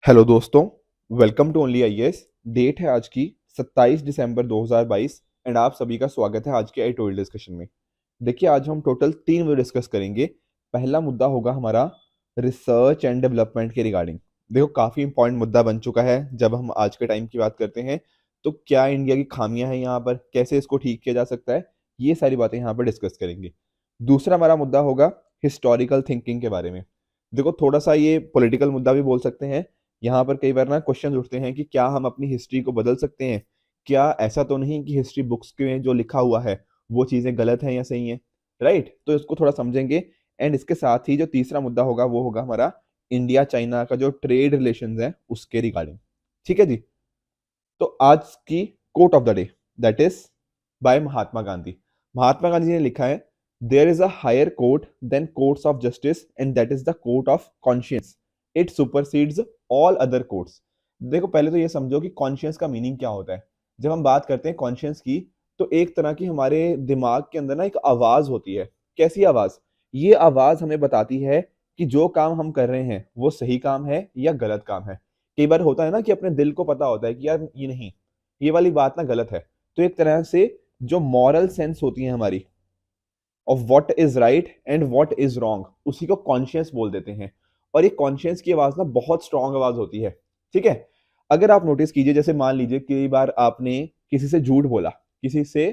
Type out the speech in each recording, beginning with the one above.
Hello दोस्तों, welcome to only IAS. Date है आज की 27 दिसंबर 2022 एंड आप सभी का स्वागत है आज के एडिटोरियल डिस्कशन में। देखिए, आज हम टोटल 3 वीडियो डिस्कस करेंगे। पहला मुद्दा होगा हमारा रिसर्च एंड डेवलपमेंट के रिगार्डिंग। देखो, काफ़ी इंपॉर्टेंट मुद्दा बन चुका है जब हम आज के टाइम की बात करते हैं। तो क्या इंडिया की खामियां हैं यहाँ पर, कैसे इसको ठीक किया जा सकता है, ये सारी बातें यहाँ पर डिस्कस करेंगे। दूसरा हमारा मुद्दा होगा हिस्टोरिकल थिंकिंग के बारे में। देखो, थोड़ा सा ये पॉलिटिकल मुद्दा भी बोल सकते हैं। यहाँ पर कई बार ना क्वेश्चन उठते हैं कि क्या हम अपनी हिस्ट्री को बदल सकते हैं। क्या ऐसा तो नहीं कि हिस्ट्री बुक्स में जो लिखा हुआ है वो चीज़ें गलत हैं या सही हैं। राइट, तो इसको थोड़ा समझेंगे। एंड इसके साथ ही जो तीसरा मुद्दा होगा वो होगा हमारा इंडिया चाइना का जो ट्रेड रिलेशंस है उसके रिगार्डिंग। ठीक है जी। तो आज की quote of the day, that is by Mahatma Gandhi. Mahatma Gandhi ने लिखा है, there is a higher court than courts of justice and that is the court of conscience. It supersedes all other courts. देखो, पहले तो ये समझो कि कॉन्शियंस का मीनिंग क्या होता है। जब हम बात करते हैं कॉन्शियंस की, तो एक तरह की हमारे दिमाग के अंदर ना एक आवाज होती है। कैसी आवाज? ये आवाज हमें बताती है कि जो काम हम कर रहे हैं वो सही काम है या गलत काम है। कई बार होता है ना कि अपने दिल को पता होता है कि यार ये नहीं, ये वाली बात ना गलत है। तो एक तरह से जो मॉरल सेंस होती है हमारी of what is right and what is wrong, उसी को कॉन्शियस बोल देते हैं। और ये कॉन्शियस की आवाज ना बहुत स्ट्रांग आवाज होती है। ठीक है। अगर आप नोटिस कीजिए, जैसे मान लीजिए कई बार आपने किसी से झूठ बोला, किसी से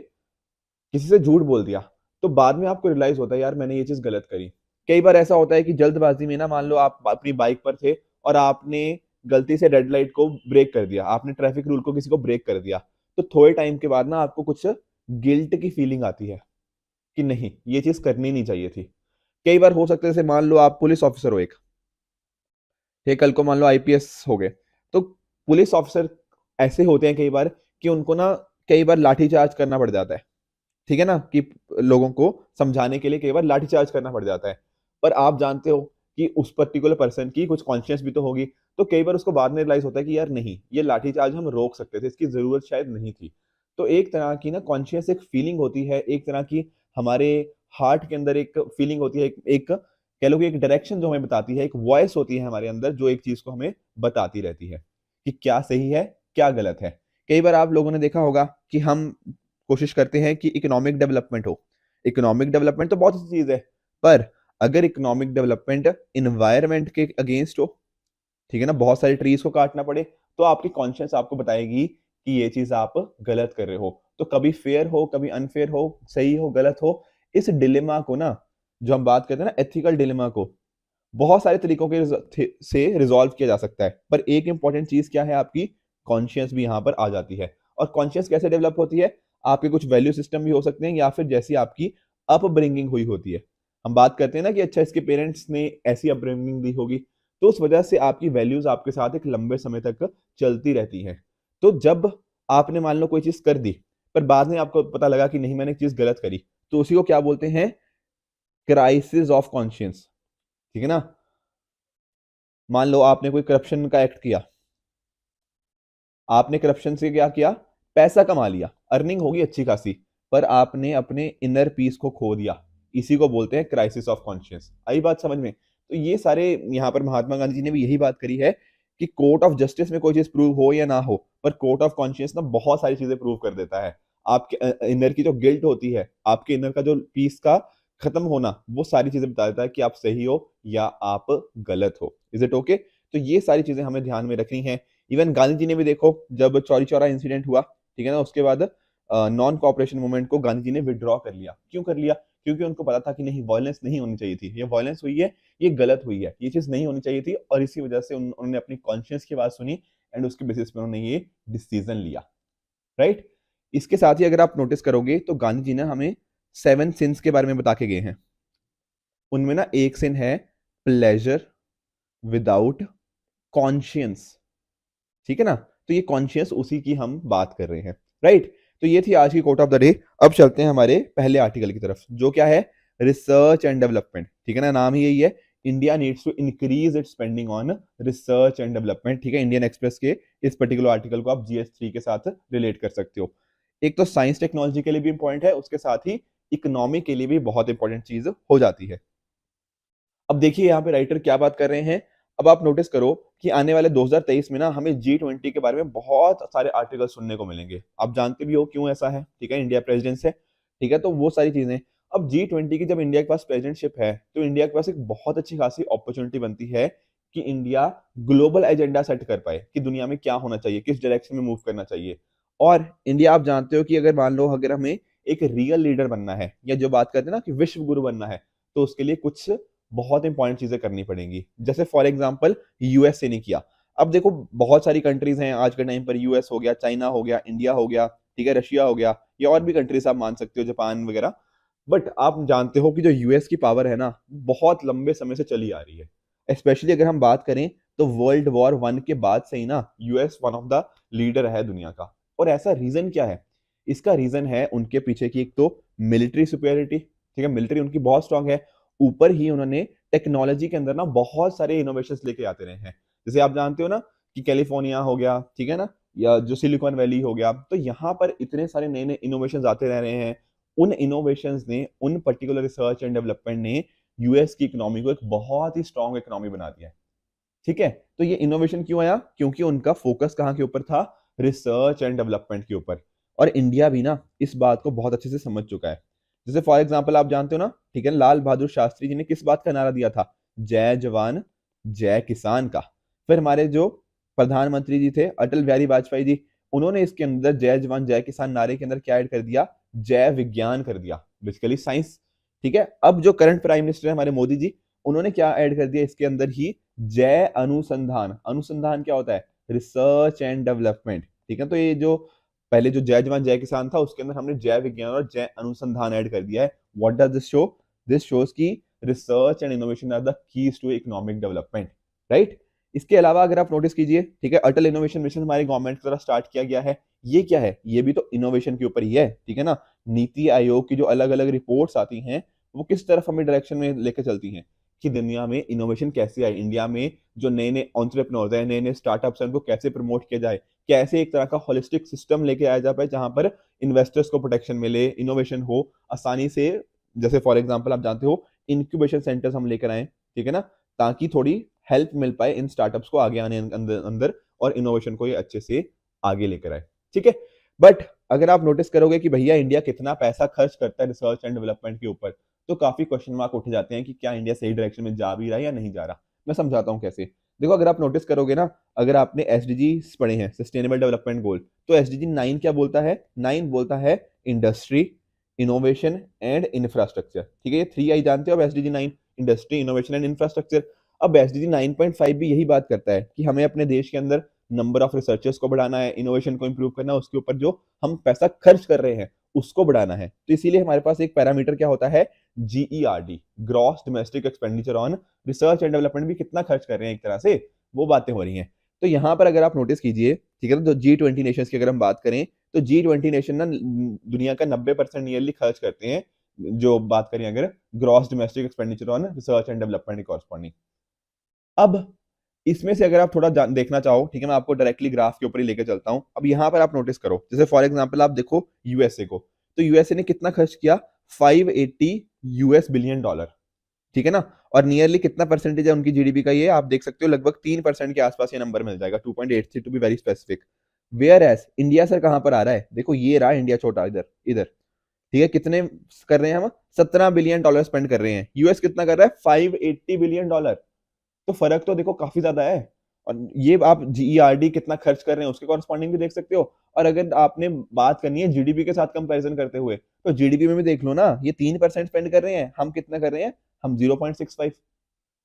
किसी से झूठ बोल दिया, तो बाद में आपको रियलाइज होता है यार मैंने ये चीज गलत करी। कई बार ऐसा होता है कि जल्दबाजी में ना, मान लो आप अपनी बाइक पर थे और आपने गलती से रेड लाइट को ब्रेक कर दिया, आपने ट्रैफिक रूल को किसी को ब्रेक कर दिया। तो थोड़े टाइम के बाद ना आपको कुछ गिल्ट की फीलिंग आती है कि नहीं, ये चीज करनी नहीं चाहिए थी। कई बार हो सकता है, जैसे मान लो आप पुलिस ऑफिसर हो एक, ये कल को मान लो आईपीएस हो गए। तो पुलिस ऑफिसर ऐसे होते हैं कई बार कि उनको ना कई बार लाठीचार्ज करना पड़ जाता है। ठीक है ना, कि लोगों को समझाने के लिए कई बार लाठीचार्ज करना पड़ जाता है। पर आप जानते हो कि उस पर्टिकुलर पर्सन की कुछ कॉन्शियस भी तो होगी। तो कई बार उसको बाद में रियलाइज होता है कि यार नहीं, ये लाठीचार्ज हम रोक सकते थे, इसकी जरूरत शायद नहीं थी। तो एक तरह की ना कॉन्शियस एक फीलिंग होती है, एक तरह की हमारे हार्ट के अंदर एक फीलिंग होती है, एक कह लो कि एक डायरेक्शन जो हमें बताती है, एक वॉइस होती है हमारे अंदर जो एक चीज को हमें बताती रहती है कि क्या सही है क्या गलत है। कई बार आप लोगों ने देखा होगा कि हम कोशिश करते हैं कि इकोनॉमिक डेवलपमेंट हो। इकोनॉमिक डेवलपमेंट तो बहुत अच्छी चीज है, पर अगर इकोनॉमिक डेवलपमेंट इन्वायरमेंट के अगेंस्ट हो, ठीक है ना, बहुत सारे ट्रीज को काटना पड़े, तो आपकी कॉन्शियस आपको बताएगी कि ये चीज आप गलत कर रहे हो। तो कभी फेयर हो, कभी अनफेयर हो, सही हो गलत हो, इस डिलेमा को ना, जो हम बात करते हैं ना एथिकल डिलेमा को, बहुत सारे तरीकों के से रिजॉल्व किया जा सकता है। पर एक इंपॉर्टेंट चीज क्या है, आपकी कॉन्शियस भी यहाँ पर आ जाती है। और कॉन्शियस कैसे डेवलप होती है? आपके कुछ वैल्यू सिस्टम भी हो सकते हैं, या फिर जैसी आपकी अपब्रिंगिंग हुई होती है। हम बात करते हैं ना कि अच्छा, इसके पेरेंट्स ने ऐसी अपब्रिंगिंग दी होगी, तो उस वजह से आपकी वैल्यूज आपके साथ एक लंबे समय तक चलती रहती हैं। तो जब आपने मान लो कोई चीज कर दी, पर बाद में आपको पता लगा कि नहीं, मैंने एक चीज गलत करी, तो उसी को क्या बोलते हैं? Crisis of conscience. ठीक है ना। मान लो आपने कोई करप्शन का एक्ट किया, आपने करप्शन से क्या किया? पैसा कमा लिया, अर्निंग होगी अच्छी खासी, पर आपने अपने इनर पीस को खो दिया। इसी को बोलते हैं क्राइसिस ऑफ कॉन्शियंस। आई बात समझ में? तो ये सारे यहाँ पर महात्मा गांधी जी ने भी यही बात करी है कि कोर्ट ऑफ जस्टिस में कोई चीज प्रूव हो या ना हो, पर कोर्ट ऑफ कॉन्शियंस ना बहुत सारी चीजें प्रूव कर देता है। आपके इनर की जो गिल्ट होती है, आपके इनर का जो पीस का खत्म होना, वो सारी चीजें बता देता है कि आप सही हो या आप गलत हो। Is it okay? तो ये सारी चीजें हमें ध्यान में रखनी है। इवन गांधी जी ने भी देखो, जब चौरी चौरा इंसिडेंट हुआ, ठीक है ना, उसके बाद नॉन कॉपरेशन मूवमेंट को गांधी जी ने विड्रॉ कर लिया। क्यों कर लिया? क्योंकि उनको पता था कि नहीं, वायलेंस नहीं होनी चाहिए थी, ये वायलेंस हुई है, ये गलत हुई है, ये चीज नहीं होनी चाहिए थी। और इसी वजह से उन्होंने अपनी कॉन्शियस की बात सुनी एंड उसके बेसिस पे उन्होंने ये डिसीजन लिया। राइट। इसके साथ ही अगर आप नोटिस करोगे तो गांधी जी ने हमें 7 सिंस के बारे में बता के गए हैं। उनमें ना एक सिन है प्लेजर विदाउट कॉन्शियंस। ठीक है ना। तो ये कॉन्शियस, उसी की हम बात कर रहे हैं। राइट। तो ये थी आज की कोट ऑफ द डे। अब चलते हैं हमारे पहले आर्टिकल की तरफ, जो क्या है? Research and development. ठीक है ना, नाम ही यही है, India needs to increase its spending on research and development. ठीक है, इंडियन एक्सप्रेस के इस पर्टिकुलर आर्टिकल को आप जीएस 3 के साथ रिलेट कर सकते हो। एक तो साइंस टेक्नोलॉजी के लिए भी इंपॉर्टेंट है, उसके साथ ही इकोनॉमी के लिए भी बहुत इंपॉर्टेंट चीज हो जाती है। अब देखिए यहाँ पे राइटर क्या बात कर रहे हैं, अब आप नोटिस करो कि आने वाले 2023 में ना हमें G20 के बारे में बहुत सारे आर्टिकल सुनने को मिलेंगे। आप जानते भी हो क्यों ऐसा है, ठीक है, इंडिया प्रेसिडेंट है, ठीक है, तो वो सारी चीजें। अब G20 की जब इंडिया के पास प्रेसिडेंटशिप है तो इंडिया के पास एक बहुत अच्छी खासी अपॉर्चुनिटी बनती है कि इंडिया ग्लोबल एजेंडा सेट कर पाए कि दुनिया में क्या होना चाहिए, किस डायरेक्शन में मूव करना चाहिए। और इंडिया, आप जानते हो कि अगर मान लो अगर हमें एक रियल लीडर बनना है, या जो बात करते हैं ना कि विश्व गुरु बनना है, तो उसके लिए कुछ बहुत इंपॉर्टेंट चीजें करनी पड़ेंगी। जैसे फॉर एग्जांपल यूएसए ने किया। अब देखो बहुत सारी कंट्रीज हैं आज के टाइम पर, यूएस हो गया, चाइना हो गया, इंडिया हो गया, ठीक है, रशिया हो गया, या और भी कंट्रीज आप मान सकते हो, जापान वगैरह। बट आप जानते हो कि जो यूएस की पावर है ना, बहुत लंबे समय से चली आ रही है। स्पेशली अगर हम बात करें तो वर्ल्ड वॉर 1 के बाद से ही ना US one of the leader है दुनिया का। और ऐसा रीजन क्या है? इसका रीजन है उनके पीछे की एक तो मिलिट्री सुपेरिटी, ठीक है, मिलिट्री उनकी बहुत स्ट्रांग है। ऊपर ही उन्होंने टेक्नोलॉजी के अंदर ना बहुत सारे इनोवेशंस लेके आते रहे हैं। जैसे आप जानते हो ना कि कैलिफोर्निया हो गया, ठीक है ना, या जो सिलिकॉन वैली हो गया, तो यहाँ पर इतने सारे नए नए इनोवेशंस आते रह रहे हैं। उन इनोवेशंस ने, उन पर्टिकुलर रिसर्च एंड डेवलपमेंट ने यूएस की इकोनॉमी को एक बहुत ही स्ट्रांग इकोनॉमी बना दिया है। ठीक है, तो ये इनोवेशन क्यों आया? क्योंकि उनका फोकस कहाँ के ऊपर था? रिसर्च एंड डेवलपमेंट के ऊपर। और इंडिया भी ना इस बात को बहुत अच्छे से समझ चुका है। जैसे फॉर एग्जांपल आप जानते हो ना, ठीक है, लाल बहादुर शास्त्री जी ने किस बात का नारा दिया था? जय जवान जय किसान का। फिर हमारे जो प्रधानमंत्री जी थे अटल बिहारी वाजपेयी जी, उन्होंने इसके अंदर जय जवान जय किसान नारे के अंदर क्या ऐड कर दिया? जय विज्ञान कर दिया, बेसिकली साइंस। ठीक है, अब जो करंट प्राइम मिनिस्टर है हमारे मोदी जी, उन्होंने क्या ऐड कर दिया इसके अंदर ही? जय अनुसंधान। अनुसंधान क्या होता है? Research and development. ठीक है, तो ये जो पहले जो जय जवान जय किसान था उसके अंदर हमने जय विज्ञान और जय अनुसंधान ऐड कर दिया है। What does this show? This shows की research and innovation are the keys to economic development, right. इसके अलावा अगर आप नोटिस कीजिए, ठीक है, अटल इनोवेशन मिशन हमारी गवर्नमेंट की तरफ स्टार्ट किया गया है। ये क्या है? ये भी तो इनोवेशन के ऊपर ही है, ठीक है ना। नीति आयोग की जो अलग अलग रिपोर्ट्स आती हैं वो किस तरफ हमें डायरेक्शन में लेकर चलती हैं कि दुनिया में इनोवेशन कैसे आए, इंडिया में जो नए नए एंटरप्रेन्योर्स हैं, नए नए स्टार्टअप्स हैं, उनको कैसे प्रमोट किया जाए, कैसे एक तरह का होलिस्टिक सिस्टम लेके आया जा पाए जहां पर इन्वेस्टर्स को प्रोटेक्शन मिले, इनोवेशन हो आसानी से। जैसे फॉर एग्जांपल आप जानते हो इंक्यूबेशन सेंटर्स हम लेकर आए, ठीक है ना, ताकि थोड़ी हेल्प मिल पाए इन स्टार्टअप्स को आगे आने अंदर अंदर, और इनोवेशन को ये अच्छे से आगे लेकर आए, ठीक है। बट अगर आप नोटिस करोगे कि भैया इंडिया कितना पैसा खर्च करता है रिसर्च एंड डेवलपमेंट के ऊपर, तो काफी क्वेश्चन मार्क उठ जाते हैं कि क्या इंडिया सही डायरेक्शन में जा भी रहा है या नहीं जा रहा। मैं समझाता हूँ कैसे। देखो अगर आप नोटिस करोगे ना, अगर आपने एसडीजी पढ़े हैं, सस्टेनेबल डेवलपमेंट गोल, तो एसडीजी 9 क्या बोलता है? 9 बोलता है इंडस्ट्री, इनोवेशन एंड इंफ्रास्ट्रक्चर। ठीक है, ये 3 आई जानते हो अब SDG 9, industry, innovation and infrastructure. अब एसडीजी 9.5 भी यही बात करता है कि हमें अपने देश के अंदर नंबर ऑफ रिसर्चर्स को बढ़ाना है, इनोवेशन को इंप्रूव करना है, उसके ऊपर जो हम पैसा खर्च कर रहे हैं उसको बढ़ाना है। तो इसीलिए हमारे पास एक पैरामीटर क्या होता है? GERD, gross domestic expenditure on research and development, भी कितना खर्च कर रहे हैं एक तरह से, वो बातें हो रही हैं। तो यहाँ पर अगर आप नोटिस कीजिए, ठीक है, तो G20 नेशंस की अगर हम बात करें तो G20 नेशन ना दुनिया का 90% नियरली खर्च करते हैं, जो बात करें अगर gross domestic expenditure on research and development corresponding. अब इसमें से अगर आप थोड़ा देखना चाहो, ठीक है, मैं आपको डायरेक्टली ग्राफ के ऊपर ही लेके चलता हूं। अब यहां पर आप नोटिस करो, जैसे फॉर एग्जांपल आप देखो यूएसए को, तो यूएसए ने कितना खर्च किया? 580 यूएस बिलियन डॉलर, ठीक है ना। और नियरली कितना परसेंटेज है उनकी जीडीपी का? ये आप देख सकते हो लगभग 3% के आसपास ये नंबर मिल जाएगा, 2.83 to be very specific. Whereas India sir कहां पर आ रहा है? देखो ये रहा इंडिया छोटा, इधर इधर, ठीक है, कितने कर रहे हैं हम? 17 बिलियन डॉलर स्पेंड कर रहे हैं। यूएस कितना कर रहा है? 580 बिलियन डॉलर। तो फर्क तो देखो काफी ज्यादा है। और ये आप जीईआरडी कितना खर्च कर रहे हैं उसके कॉरस्पॉन्डिंग भी देख सकते हो। और अगर आपने बात करनी है जीडीपी के साथ कंपैरिजन करते हुए, तो जीडीपी में भी देख लो ना, ये 3% स्पेंड कर रहे हैं, हम कितना कर रहे हैं? हम 0.65।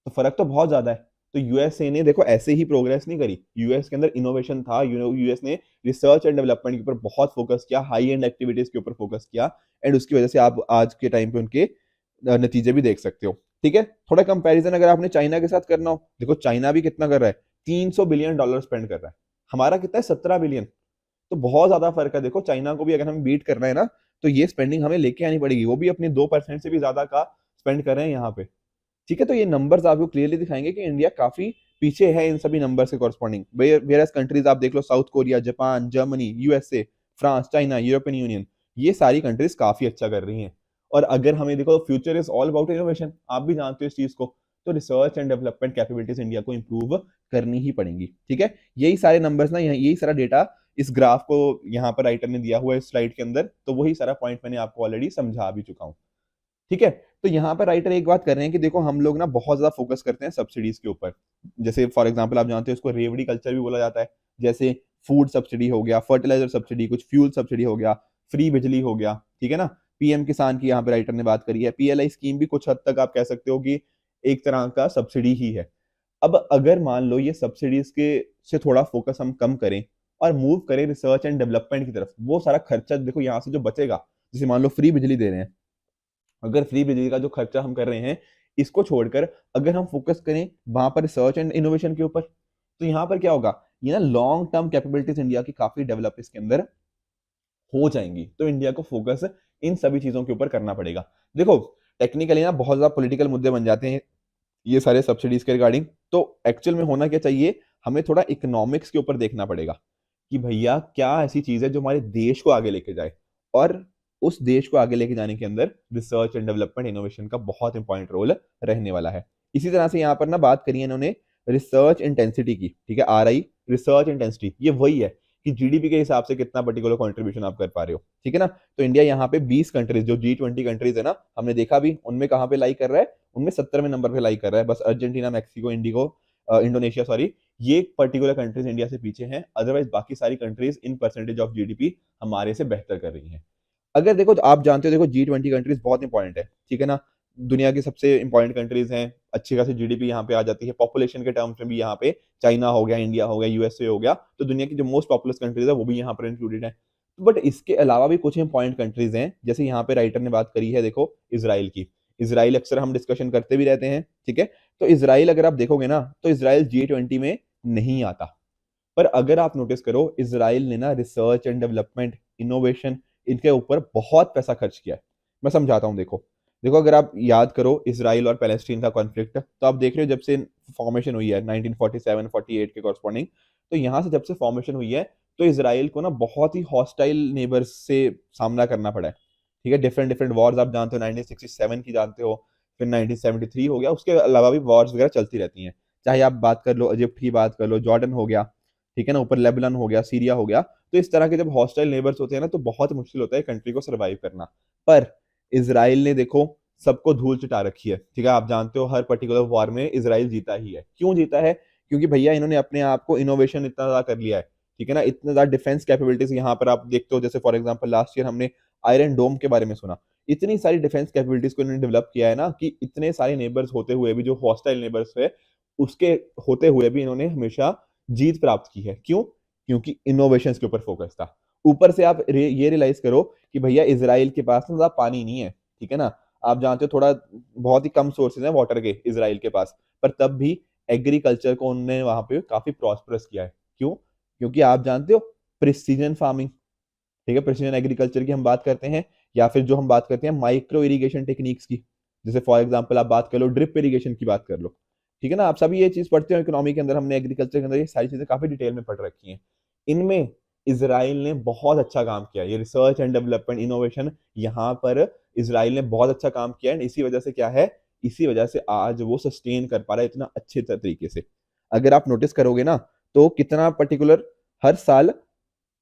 तो फर्क तो बहुत ज्यादा है। तो यूएसए ने देखो ऐसे ही प्रोग्रेस नहीं करी, यूएस के अंदर इनोवेशन था, यूएस ने रिसर्च एंड डेवलपमेंट के ऊपर बहुत फोकस किया, हाई एंड एक्टिविटीज के ऊपर फोकस किया, एंड उसकी वजह से आप आज के टाइम पे उनके नतीजे भी देख सकते हो। ठीक है, थोड़ा कंपैरिजन अगर आपने चाइना के साथ करना हो, देखो चाइना भी कितना कर रहा है? 300 बिलियन डॉलर स्पेंड कर रहा है, हमारा कितना है? 17 बिलियन। तो बहुत ज्यादा फर्क है। देखो चाइना को भी अगर हमें बीट करना है ना, तो ये स्पेंडिंग हमें लेके आनी पड़ेगी, वो भी अपने 2% से भी ज्यादा का स्पेंड कर रहे हैं यहाँ पे। ठीक है, तो ये नंबर्स आपको क्लियरली दिखाएंगे कि इंडिया काफी पीछे है इन सभी नंबर्स के कॉरस्पॉन्डिंग। वेयरएज कंट्रीज आप देख लो, South Korea, Japan, Germany, USA, France, China, European Union, ये सारी कंट्रीज काफी अच्छा कर रही हैं। और अगर हमें देखो, future is all about innovation, आप भी जानते हो इस चीज को। तो research and development capabilities India को इंप्रूव करनी ही पड़ेंगी। ठीक है, यही सारे नंबर्स ना, यही सारा डेटा इस ग्राफ को यहाँ पर राइटर ने दिया हुआ है इस स्लाइड के अंदर, तो वही सारा पॉइंट मैंने आपको ऑलरेडी समझा भी चुका हूँ। ठीक है, तो यहाँ पर राइटर एक बात कर रहे हैं कि देखो हम लोग ना बहुत ज्यादा फोकस करते हैं सब्सिडीज के ऊपर। जैसे फॉर एग्जांपल आप जानते हो इसको रेवड़ी कल्चर भी बोला जाता है। जैसे फूड सब्सिडी हो गया, फर्टिलाइजर सब्सिडी, कुछ फ्यूल सब्सिडी हो गया, फ्री बिजली हो गया। ठीक है ना, पीएम किसान की यहाँ पे राइटर ने बात करी है। पीएलआई स्कीम भी कुछ हद तक आप कह सकते हो कि एक तरह का सब्सिडी ही है। अब अगर मान लो ये सब्सिडीज के से थोड़ा फोकस हम कम करें और मूव करें रिसर्च एंड डेवलपमेंट की तरफ, वो सारा खर्चा देखो यहाँ से जो बचेगा, जैसे मान लो फ्री बिजली दे रहे हैं, अगर फ्री बिजली का जो खर्चा हम कर रहे हैं इसको छोड़कर अगर हम फोकस करें वहां पर रिसर्च एंड इनोवेशन के ऊपर, तो यहाँ पर क्या होगा, ये ना लॉन्ग टर्म कैपेबिलिटीज इंडिया की काफी डेवलप इसके अंदर हो जाएंगी। तो इंडिया को फोकस इन सभी चीजों के ऊपर करना पड़ेगा। देखो टेक्निकली ना बहुत ज्यादा पॉलिटिकल मुद्दे बन जाते हैं ये सारे सब्सिडीज के रिगार्डिंग, तो एक्चुअल में होना क्या चाहिए, हमें थोड़ा इकोनॉमिक्स के ऊपर देखना पड़ेगा कि भैया क्या ऐसी चीज है जो हमारे देश को आगे लेके जाए, और उस देश को आगे लेके जाने के अंदर रिसर्च एंड डेवलपमेंट इनोवेशन का बहुत इंपॉर्टेंट रोल रहने वाला है। इसी तरह से यहाँ पर ना बात करी है इन्होंने रिसर्च इंटेंसिटी की। ठीक है, RI रिसर्च इंटेंसिटी, ये वही है कि जीडीपी के हिसाब से कितना पर्टिकुलर कंट्रीब्यूशन आप कर पा रहे हो। ठीक है ना, तो इंडिया यहाँ पे 20 कंट्रीज जो G20 कंट्रीज है ना, हमने देखा भी उनमें कहाँ पे लाई कर रहा है, उनमें 70वें नंबर पे लाई कर रहा है। बस अर्जेंटीना, मैक्सिको, इंडोनेशिया सॉरी, ये पर्टिकुलर कंट्रीज इंडिया से पीछे हैं। अदरवाइज बाकी सारी countries in percentage of GDP हमारे से बेहतर कर रही हैं। अगर देखो तो आप जानते हो, देखो G20 कंट्रीज बहुत इंपॉर्टेंट है। ठीक है ना, दुनिया की सबसे इंपॉर्टेंट कंट्रीज हैं, अच्छी खासी जीडीपी यहाँ पे आ जाती है। पॉपुलेशन के टर्म्स में भी यहाँ पे चाइना हो गया, इंडिया हो गया, यूएसए हो गया, तो दुनिया की जो मोस्ट पॉपुलस कंट्रीज है वो भी यहाँ पर इंक्लूडेड है। बट इसके अलावा भी कुछ इंपॉर्टेंट कंट्रीज हैं, जैसे यहाँ पे राइटर ने बात करी है देखो इसराइल की। इसराइल अक्सर हम डिस्कशन करते भी रहते हैं। ठीक है, तो इसराइल अगर आप देखोगे ना तो इसराइल G20 में नहीं आता। पर अगर आप नोटिस करो, इसराइल ने ना रिसर्च एंड डेवलपमेंट, इनोवेशन, इनके ऊपर बहुत पैसा खर्च किया है। मैं समझाता हूँ, देखो देखो अगर आप याद करो इसराइल और पैलेस्टीन का कॉन्फ्लिक्ट, तो आप देख रहे हो जब से फॉर्मेशन हुई है 1947-48 के कॉरस्पॉन्डिंग, तो यहाँ से जब से फॉर्मेशन हुई है तो इसराइल को ना बहुत ही हॉस्टाइल नेबर्स से सामना करना पड़ा है। ठीक है, डिफरेंट डिफरेंट वॉर्स आप जानते हो, 1967 की जानते हो, फिर 1973 हो गया, उसके अलावा भी वॉर्स वगैरह चलती रहती हैं। चाहे आप बात कर लो इजिप्ट की, बात कर लो जॉर्डन हो गया, ठीक है ना, ऊपर लेबनान हो गया, सीरिया हो गया। तो इस तरह के जब हॉस्टाइल नेबर्स होते हैं ना तो बहुत मुश्किल होता है कंट्री को सर्वाइव करना। पर इसराइल ने देखो सबको धूल चटा रखी है। ठीक है, आप जानते हो हर पर्टिकुलर वॉर में इसराइल जीता ही है। क्यों जीता है, क्योंकि भैया इन्होंने अपने आप को इनोवेशन इतना ज्यादा कर लिया है। ठीक है ना, इतना ज्यादा डिफेंस कैपेबिलिटीज यहाँ पर आप देखते हो, जैसे फॉर एग्जाम्पल लास्ट ईयर हमने आयरन डोम के बारे में सुना। इतनी सारी डिफेंस कैपेबिलिटीज को इन्होंने डेवलप किया है ना कि इतने सारे नेबर्स होते हुए भी, जो हॉस्टाइल नेबर्स है उसके होते हुए भी इन्होंने हमेशा जीत प्राप्त की है। क्यों, क्योंकि इनोवेशन के ऊपर फोकस था। ऊपर से आप ये रियलाइज करो कि भैया इसराइल के पास ना ज्यादा पानी नहीं है। ठीक है ना, आप जानते हो थोड़ा बहुत ही कम सोर्सेज हैं वाटर के इसराइल के पास, पर तब भी एग्रीकल्चर को उन्होंने वहां पे काफी प्रॉस्परस किया है। क्यों, क्योंकि आप जानते हो प्रिसीजन फार्मिंग। ठीक है, प्रिसीजन एग्रीकल्चर की हम बात करते हैं, या फिर जो हम बात करते हैं माइक्रो इरिगेशन टेक्निक्स की, जैसे फॉर एग्जांपल आप बात कर लो ड्रिप इरिगेशन की बात कर लो। ठीक है ना, आप सभी ये चीज पढ़ते हो इकोनॉमी के अंदर, हमने एग्रीकल्चर के अंदर ये सारी चीजें काफी डिटेल में पढ़ रखी हैं। इनमें इसराइल ने बहुत अच्छा काम किया, ये रिसर्च एंड डेवलपमेंट इनोवेशन यहाँ पर इसराइल ने बहुत अच्छा काम किया है। इसी वजह से क्या है, इसी वजह से आज वो सस्टेन कर पा रहा है इतना अच्छे तरीके से। अगर आप नोटिस करोगे ना तो कितना पर्टिकुलर हर साल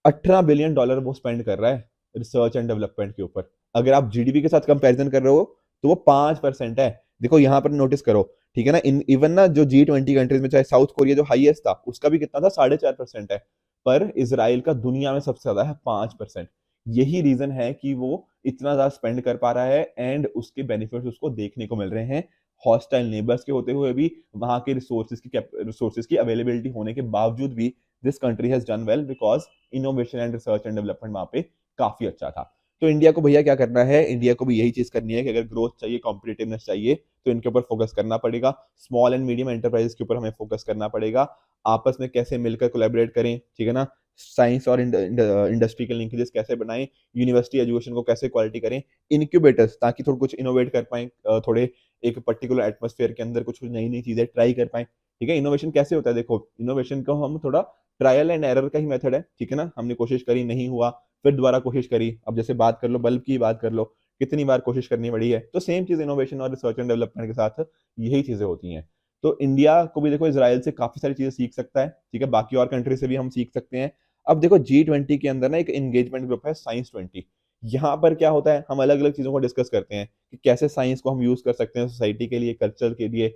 $18 बिलियन वो स्पेंड कर रहा है रिसर्च एंड डेवलपमेंट के ऊपर। अगर आप जीडीपी के साथ कंपैरिजन कर रहे हो तो वो 5% है। देखो यहाँ पर नोटिस करो, ठीक है ना, इवन ना जो G20 कंट्रीज में चाहे साउथ कोरिया जो हाईएस्ट था उसका भी कितना था, 4.5% है। पर इसराइल का दुनिया में सबसे ज्यादा है 5%। यही रीजन है कि वो इतना ज्यादा स्पेंड कर पा रहा है एंड उसके बेनिफिट्स उसको देखने को मिल रहे हैं। हॉस्टाइल नेबर्स के होते हुए भी, वहां के रिसोर्सेज की अवेलेबिलिटी होने के बावजूद भी, this country has done well because innovation and research and development वहां पे काफी अच्छा था। तो इंडिया को भैया क्या करना है, इंडिया को भी यही चीज करनी है कि अगर ग्रोथ चाहिए, कॉम्पिटिटिवनेस चाहिए, तो इनके ऊपर फोकस करना पड़ेगा। स्मॉल एंड मीडियम एंटरप्राइजेस के ऊपर हमें फोकस करना पड़ेगा। आपस में कैसे मिलकर कोलैबोरेट करें, ठीक है ना, साइंस और इंडस्ट्री के लिंकेजेस कैसे बनाएं, यूनिवर्सिटी एजुकेशन को कैसे क्वालिटी करें, इनक्यूबेटर्स ताकि थोड़ा कुछ इनोवेट कर पाएं, थोड़े एक पर्टिकुलर एटमोस्फेयर के अंदर कुछ नई नई चीजें ट्राई कर पाएं। ठीक है, इनोवेशन कैसे होता है, देखो इनोवेशन को हम थोड़ा ट्रायल एंड एरर का ही मेथड है। ठीक है ना, हमने कोशिश करी, नहीं हुआ, फिर दोबारा कोशिश करी। अब जैसे बात कर लो बल्ब की बात कर लो, कितनी बार कोशिश करनी पड़ी है। तो सेम चीज़ इनोवेशन और रिसर्च एंड डेवलपमेंट के साथ यही चीज़ें होती हैं। तो इंडिया को भी देखो इजराइल से काफ़ी सारी चीज़ें सीख सकता है, ठीक है, बाकी और कंट्री से भी हम सीख सकते हैं। अब देखो G20 के अंदर ना एक एंगेजमेंट ग्रुप है साइंस 20। यहाँ पर क्या होता है, हम अलग अलग चीज़ों को डिस्कस करते हैं कि कैसे साइंस को हम यूज़ कर सकते हैं सोसाइटी के लिए, कल्चर के लिए,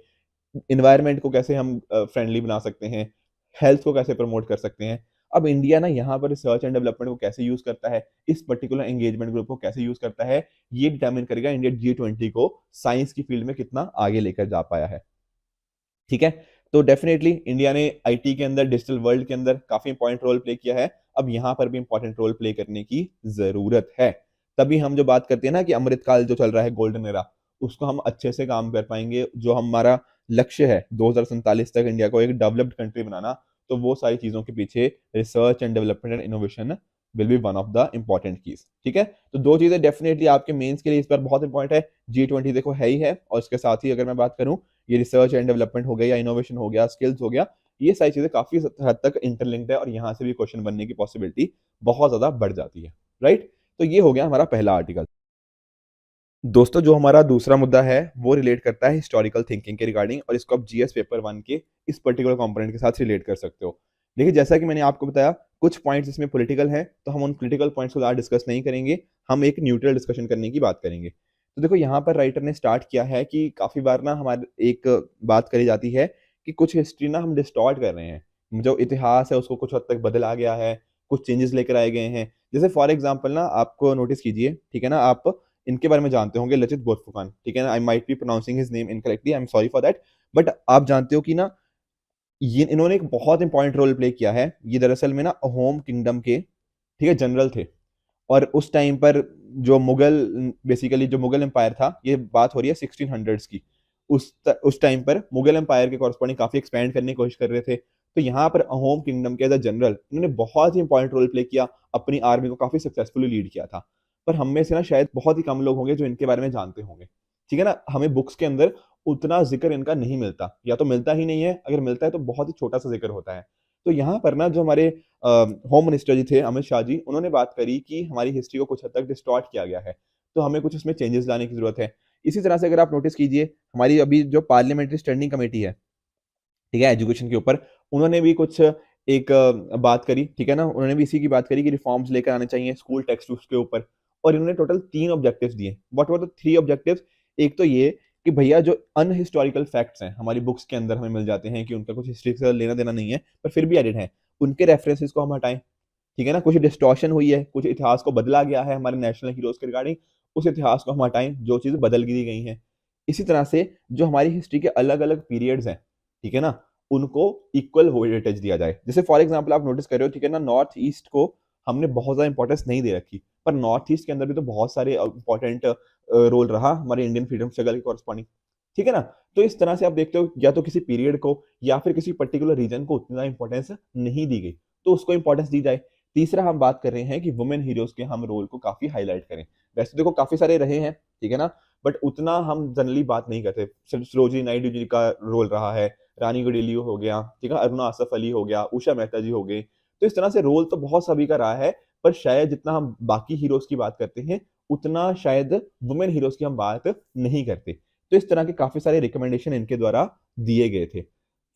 इन्वायरमेंट को कैसे हम फ्रेंडली बना सकते हैं, हेल्थ को कैसे प्रमोट कर सकते हैं। अब इंडिया ना यहाँ पर रिसर्च एंड डेवलपमेंट को कैसे यूज़ करता है, इस पर्टिकुलर एंगेजमेंट ग्रुप को कैसे यूज़ करता है, ये डिटरमाइन करेगा इंडिया G20 को साइंस की फील्ड में कितना आगे लेकर जा पाया है। ठीक है, तो डेफिनेटली इंडिया ने आईटी के अंदर, डिजिटल वर्ल्ड के अंदर काफी इंपॉर्टेंट रोल प्ले किया है। अब यहाँ पर भी इंपॉर्टेंट रोल प्ले करने की जरूरत है। तभी हम जो बात करते हैं ना कि अमृतकाल जो चल रहा है, गोल्डन एरा, उसको हम अच्छे से काम कर पाएंगे। जो हमारा लक्ष्य है 2047 तक इंडिया को एक डेवलप्ड कंट्री बनाना, तो वो सारी चीजों के पीछे research and development and innovation will be one of the important keys. ठीक है, तो दो चीजें डेफिनेटली आपके मेंस के लिए इस बार बहुत इंपॉर्टेंट है। G20 देखो है ही है, और इसके साथ ही अगर मैं बात करूं, ये रिसर्च एंड डेवलपमेंट हो गया या इनोवेशन हो गया, स्किल्स हो गया, ये सारी चीजें काफी हद तक इंटरलिंक्ड है और यहाँ से भी क्वेश्चन बनने की पॉसिबिलिटी बहुत ज्यादा बढ़ जाती है। राइट, तो ये हो गया हमारा पहला आर्टिकल। दोस्तों, जो हमारा दूसरा मुद्दा है वो रिलेट करता है हिस्टोरिकल थिंकिंग के रिगार्डिंग, और इसको आप जीएस पेपर 1 के इस पर्टिकुलर कंपोनेंट के साथ रिलेट कर सकते हो। देखिए, जैसा कि मैंने आपको बताया, कुछ पॉइंट्स इसमें पॉलिटिकल हैं, तो हम उन पॉलिटिकल पॉइंट्स को ज़्यादा डिस्कस नहीं करेंगे, हम एक न्यूट्रल डिस्कशन करने की बात करेंगे। तो देखो, यहाँ पर राइटर ने स्टार्ट किया है कि काफ़ी बार ना हमारे एक बात करी जाती है कि कुछ हिस्ट्री ना हम डिस्टॉर्ट कर रहे हैं, जो इतिहास है उसको कुछ हद तक बदला गया है, कुछ चेंजेस लेकर आए गए हैं। जैसे फॉर एग्जाम्पल ना, आपको नोटिस कीजिए, ठीक है ना, आप इनके बारे में जानते होंगे, लचित बोरफुकन, ठीक है ना, I might be pronouncing his name incorrectly, I am sorry for that, but आप जानते हो कि ना, ये इन्होंने एक बहुत इंपॉर्टेंट रोल प्ले किया है। ये दरअसल में ना होम किंगडम के, ठीक है, जनरल थे। और उस टाइम पर जो मुगल, बेसिकली जो मुगल एम्पायर था, ये बात हो रही है 1600s की, उस टाइम पर मुगल एम्पायर के कॉरस्पॉन्डिंग काफी एक्सपैंड करने की कोशिश कर रहे थे। तो यहाँ पर होम किंगडम के एज अ जनरल इन्होंने बहुत ही इंपॉर्टेंट रोल प्ले किया, अपनी आर्मी को काफी सक्सेसफुली लीड किया था। पर हम में से ना शायद बहुत ही कम लोग होंगे जो इनके बारे में जानते होंगे। ठीक है ना, हमें बुक्स के अंदर उतना जिक्र इनका नहीं मिलता, या तो मिलता ही नहीं है, अगर मिलता है तो बहुत ही छोटा सा जिक्र होता है। तो यहाँ पर ना जो हमारे होम मिनिस्टर जी थे, अमित शाह जी, उन्होंने बात करी कि हमारी हिस्ट्री को कुछ हद तक डिस्टॉर्ट किया गया है, तो हमें कुछ उसमें चेंजेस लाने की जरूरत है। इसी तरह से अगर आप नोटिस कीजिए, हमारी अभी जो पार्लियामेंट्री स्टैंडिंग कमेटी है, ठीक है, एजुकेशन के ऊपर, उन्होंने भी कुछ एक बात करी, ठीक है ना, उन्होंने भी इसी की बात करी कि रिफॉर्म्स लेकर आने चाहिए स्कूल टेक्स्ट बुक्स के ऊपर। और इन्होंने टोटल 3 ऑब्जेक्टिव्स दिए। What were the 3 objectives? एक तो ये कि भैया जो अनहिस्टोरिकल फैक्ट्स हैं हमारी बुक्स के अंदर हमें मिल जाते हैं, कि उनका कुछ हिस्ट्री से लेना देना नहीं है, पर फिर भी एडिड है, उनके रेफरेंसेस को हम हटाएं। ठीक है ना, कुछ डिस्टॉर्शन हुई है, कुछ इतिहास को बदला गया है हमारे नेशनल हीरोज के रिगार्डिंग, उस इतिहास को हम हटाएं जो चीज़ें बदल दी गई हैं। इसी तरह से जो हमारी हिस्ट्री के अलग अलग पीरियड्स हैं, ठीक है ना, उनको इक्वल वेटेज दिया जाए। जैसे फॉर एग्जांपल आप नोटिस कर रहे हो, ठीक है ना, नॉर्थ ईस्ट को हमने बहुत ज़्यादा इंपॉर्टेंस नहीं दे रखी, पर नॉर्थ ईस्ट के अंदर भी तो बहुत सारे इंपॉर्टेंट रोल रहा हमारे इंडियन फ्रीडम स्ट्रगल के कॉरस्पॉन्डिंग। ठीक है ना, तो इस तरह से आप देखते हो, या तो किसी पीरियड को या फिर किसी पर्टिकुलर रीजन को उतना इंपॉर्टेंस नहीं दी गई, तो उसको इंपॉर्टेंस दी जाए। तीसरा, हम बात कर रहे हैं कि वुमेन हीरोज के हम रोल को काफी हाईलाइट करें। वैसे देखो काफी सारे रहे हैं, ठीक है ना, बट उतना हम जनरली बात नहीं करते। सरोजिनी नायडू जी का रोल रहा है, रानी गुडेलियो हो गया, ठीक है, अरुणा आसफ अली हो गया, उषा मेहता जी हो गए। तो इस तरह से रोल तो बहुत सभी का रहा है, पर शायद जितना हम बाकी हीरोज की बात करते हैं, उतना शायद वुमेन हीरोज की हम बात नहीं करते। तो इस तरह के काफी सारे रिकमेंडेशन इनके द्वारा दिए गए थे।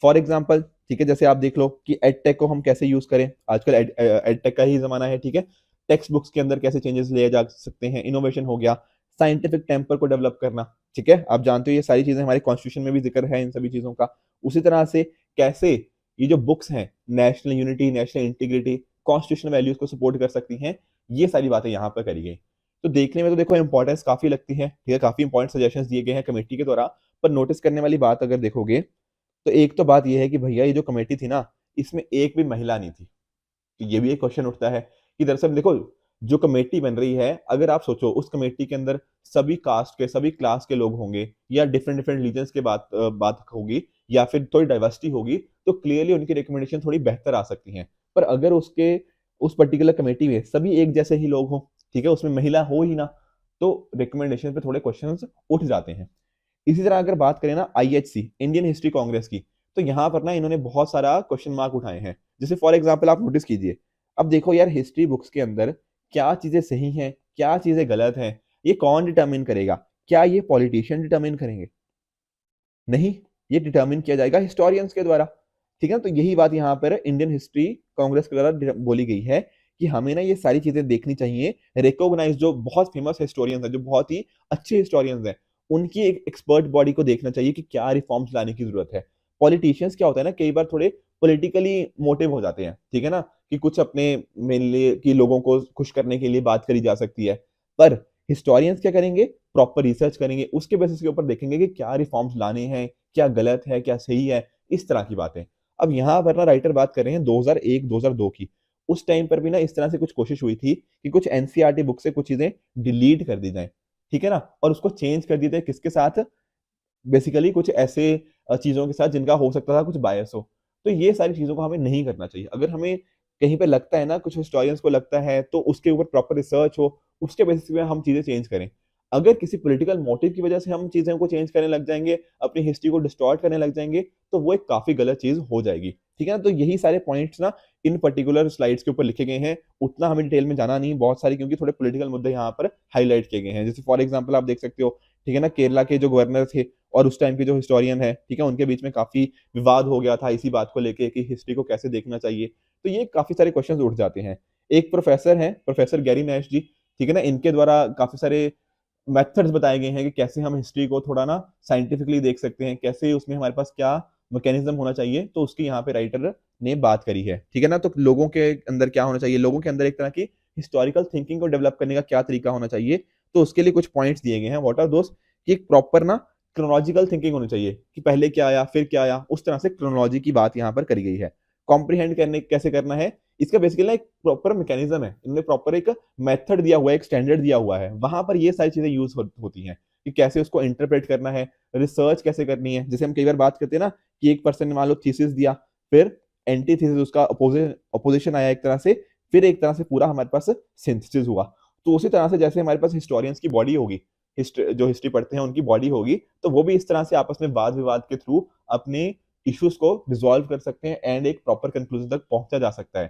फॉर एग्जाम्पल, ठीक है, जैसे आप देख लो कि एडटेक को हम कैसे यूज करें, आजकल एडटेक का ही जमाना है, ठीक है, टेक्स्ट बुक्स के अंदर कैसे चेंजेस लिए जा सकते हैं, इनोवेशन हो गया, साइंटिफिक टेम्पर को डेवलप करना, ठीक है, आप जानते हो ये सारी चीजें हमारे कॉन्स्टिट्यूशन में भी जिक्र है इन सभी चीजों का। उसी तरह से कैसे ये जो बुक्स हैं national unity, national integrity, constitutional values को सपोर्ट कर सकती हैं, ये सारी बातें यहाँ पर करी गई। तो देखने में तो देखो इंपॉर्टेंस काफी लगती है, ठीक है, काफी इंपॉर्टेंट सजेशंस दिए गए हैं कमेटी के द्वारा। पर नोटिस करने वाली बात अगर देखोगे, तो एक तो बात यह है कि भैया ये जो कमेटी थी ना, इसमें एक भी महिला नहीं थी। तो ये भी एक क्वेश्चन उठता है कि दरअसल देखो, जो कमेटी बन रही है, अगर आप सोचो उस कमेटी के अंदर सभी कास्ट के, सभी क्लास के लोग होंगे, या डिफरेंट डिफरेंट रीजन्स के बात होगी, या फिर थोड़ी डाइवर्सिटी होगी, तो क्लियरली उनकी रिकमेंडेशन थोड़ी बेहतर आ सकती हैं। पर अगर उसके उस पर्टिकुलर कमेटी में सभी एक जैसे ही लोग हों, ठीक है, उसमें महिला हो ही ना, तो रिकमेंडेशन पे थोड़े क्वेश्चन उठ जाते हैं। इसी तरह अगर बात करें ना आईएचसी, इंडियन हिस्ट्री कांग्रेस की, तो यहाँ पर ना इन्होंने बहुत सारा क्वेश्चन मार्क उठाए हैं। जैसे फॉर एग्जांपल आप नोटिस कीजिए, अब देखो यार, हिस्ट्री बुक्स के अंदर क्या चीजें सही हैं, क्या चीजें गलत हैं, ये कौन डिटर्मिन करेगा? क्या ये पॉलिटिशियन डिटर्मिन करेंगे? नहीं, ये डिटर्मिन किया जाएगा हिस्टोरियंस के द्वारा। ठीक है, तो यही बात यहाँ पर इंडियन हिस्ट्री कांग्रेस के द्वारा बोली गई है कि हमें ना ये सारी चीजें देखनी चाहिए। रिकॉग्नाइज जो बहुत फेमस हिस्टोरियंस हैं, जो बहुत ही अच्छे हिस्टोरियंस हैं, उनकी एक एक्सपर्ट बॉडी को देखना चाहिए कि क्या रिफॉर्म्स लाने की जरूरत है। पॉलिटिशियंस क्या होता है ना, कई बार थोड़े पॉलिटिकली मोटिव हो जाते हैं, ठीक है ना, कि कुछ अपने मेनली कि लोगों को खुश करने के लिए बात करी जा सकती है। पर हिस्टोरियंस क्या करेंगे? प्रॉपर रिसर्च करेंगे, उसके बेसिस के ऊपर देखेंगे कि क्या रिफॉर्म्स लाने हैं, क्या गलत है, क्या सही है, इस तरह की बातें। अब यहाँ पर ना राइटर बात कर रहे हैं 2001-2002 की। उस टाइम पर भी ना इस तरह से कुछ कोशिश हुई थी कि कुछ एनसीईआरटी बुक से कुछ चीजें डिलीट कर दी जाएं, ठीक है ना, और उसको चेंज कर दिया जाए किसके साथ? बेसिकली कुछ ऐसे चीजों के साथ जिनका हो सकता था कुछ बायस हो। तो ये सारी चीजों को हमें नहीं करना चाहिए। अगर हमें कहीं पे लगता है ना, कुछ हिस्टोरियंस को लगता है, तो उसके ऊपर प्रॉपर रिसर्च हो, उसके बेसिस पे हम चीजें चेंज करें। अगर किसी पॉलिटिकल मोटिव की वजह से हम चीजों को चेंज करने लग जाएंगे, अपनी हिस्ट्री को डिस्टॉर्ट करने लग जाएंगे, तो वो एक काफी गलत चीज हो जाएगी। ठीक है ना, तो यही सारे पॉइंट्स ना इन पर्टिकुलर स्लाइड्स के ऊपर लिखे गए हैं। उतना हमें डिटेल में जाना नहीं बहुत सारी, क्योंकि थोड़े पॉलिटिकल मुद्दे यहाँ पर हाईलाइट किए गए हैं। जैसे फॉर एग्जाम्पल आप देख सकते हो, ठीक है ना, केरला के जो गवर्नर थे और उस टाइम के जो हिस्टोरियन है, ठीक है, उनके बीच में काफी विवाद हो गया था इसी बात को लेके कि हिस्ट्री को कैसे देखना चाहिए। तो ये काफी सारे क्वेश्चंस उठ जाते हैं। एक प्रोफेसर हैं, प्रोफेसर गैरी नैश जी, ठीक है ना, इनके द्वारा काफी सारे मेथड्स बताए गए हैं कि कैसे हम हिस्ट्री को थोड़ा ना साइंटिफिकली देख सकते हैं, कैसे उसमें हमारे पास क्या मैकेनिज्म होना चाहिए। तो उसकी यहाँ पे राइटर ने बात करी है, ठीक है ना। तो लोगों के अंदर क्या होना चाहिए, लोगों के अंदर एक तरह की हिस्टोरिकल थिंकिंग को डेवलप करने का क्या तरीका होना चाहिए, तो उसके लिए कुछ पॉइंट्स दिए गए हैं। व्हाट आर दोस्त? कि एक प्रॉपर ना क्रोनोलॉजिकल थिंकिंग होनी चाहिए कि पहले क्या आया फिर क्या आया, उस तरह से क्रोनोलॉजी की बात यहाँ पर करी गई है। कॉम्प्रीहेंड करने कैसे करना है, इसका बेसिकली ना एक प्रॉपर मैकेनिज्म है, इनमें प्रॉपर एक मेथड दिया हुआ है, एक स्टैंडर्ड दिया हुआ है, वहां पर ये सारी चीजें यूज होती हैं कि कैसे उसको इंटरप्रेट करना है, रिसर्च कैसे करनी है। जैसे हम कई बार बात करते हैं ना कि एक पर्सन ने मान लो थीसिस दिया, फिर एंटी थीसिस, उसका अपोजिशन आया एक तरह से, फिर एक तरह से पूरा हमारे पास सिंथेसिस हुआ। तो उसी तरह से जैसे हमारे पास हिस्टोरियंस की बॉडी होगी, जो हिस्ट्री पढ़ते हैं उनकी बॉडी होगी, तो वो भी इस तरह से आपस में वाद विवाद के थ्रू अपने इश्यूज को रिजॉल्व कर सकते हैं एंड एक प्रॉपर कंक्लूजन तक पहुंचा जा सकता है,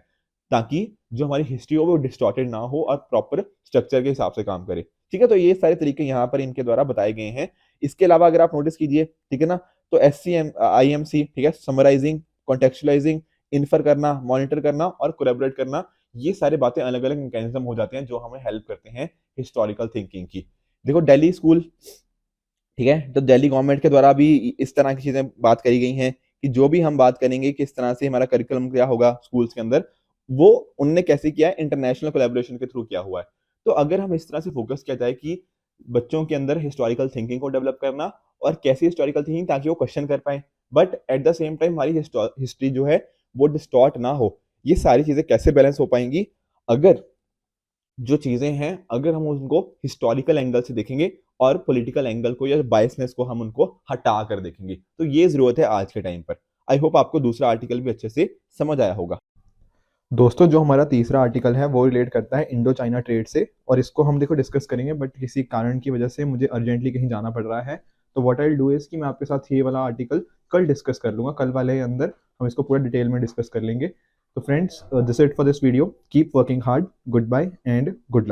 ताकि जो हमारी हिस्ट्री हो वो डिस्टॉर्टेड ना हो और प्रॉपर स्ट्रक्चर के हिसाब से काम करे। ठीक है, तो ये सारे तरीके यहाँ पर इनके द्वारा बताए गए हैं। इसके अलावा अगर आप नोटिस कीजिए, ठीक है ना, तो SCM IMC, ठीक है, समराइजिंग, कॉन्टेक्चुअलाइजिंग, इन्फर करना, मॉनिटर करना और कोलैबोरेट करना, ये सारे बातें अलग अलग मैकेनिज्म हो जाते हैं जो हमें हेल्प करते हैं हिस्टोरिकल थिंकिंग की। देखो दिल्ली स्कूल, ठीक है, तो दिल्ली गवर्नमेंट के द्वारा भी इस तरह की चीजें बात करी गई हैं कि जो भी हम बात करेंगे किस तरह से हमारा करिकुलम क्या होगा स्कूल्स के अंदर, वो उनने कैसे किया है, इंटरनेशनल कोलैबोरेशन के थ्रू किया हुआ है। तो अगर हम इस तरह से फोकस किया जाए कि बच्चों के अंदर हिस्टोरिकल थिंकिंग को डेवलप करना, और कैसी हिस्टोरिकल थिंकिंग, ताकि वो क्वेश्चन कर पाए, but at the same time हमारी हिस्ट्री जो है वो डिस्टॉर्ट ना हो, ये सारी चीजें कैसे बैलेंस हो पाएंगी? अगर जो चीजें हैं, अगर हम उनको हिस्टोरिकल एंगल से देखेंगे और पॉलिटिकल एंगल को या बायसनेस को हम उनको हटा कर देखेंगे, तो ये जरूरत है आज के टाइम पर। आई होप आपको दूसरा आर्टिकल भी अच्छे से समझ आया होगा। दोस्तों, जो हमारा तीसरा आर्टिकल है वो रिलेट करता है इंडो चाइना ट्रेड से, और इसको हम देखो डिस्कस करेंगे, बट किसी कारण की वजह से मुझे अर्जेंटली कहीं जाना पड़ रहा है। तो व्हाट आई डू इज कि मैं आपके साथ ये वाला आर्टिकल कल डिस्कस कर लूंगा, कल वाले अंदर हम इसको पूरा डिटेल में डिस्कस कर लेंगे। तो friends, this it for this video, keep working hard, good bye and good luck.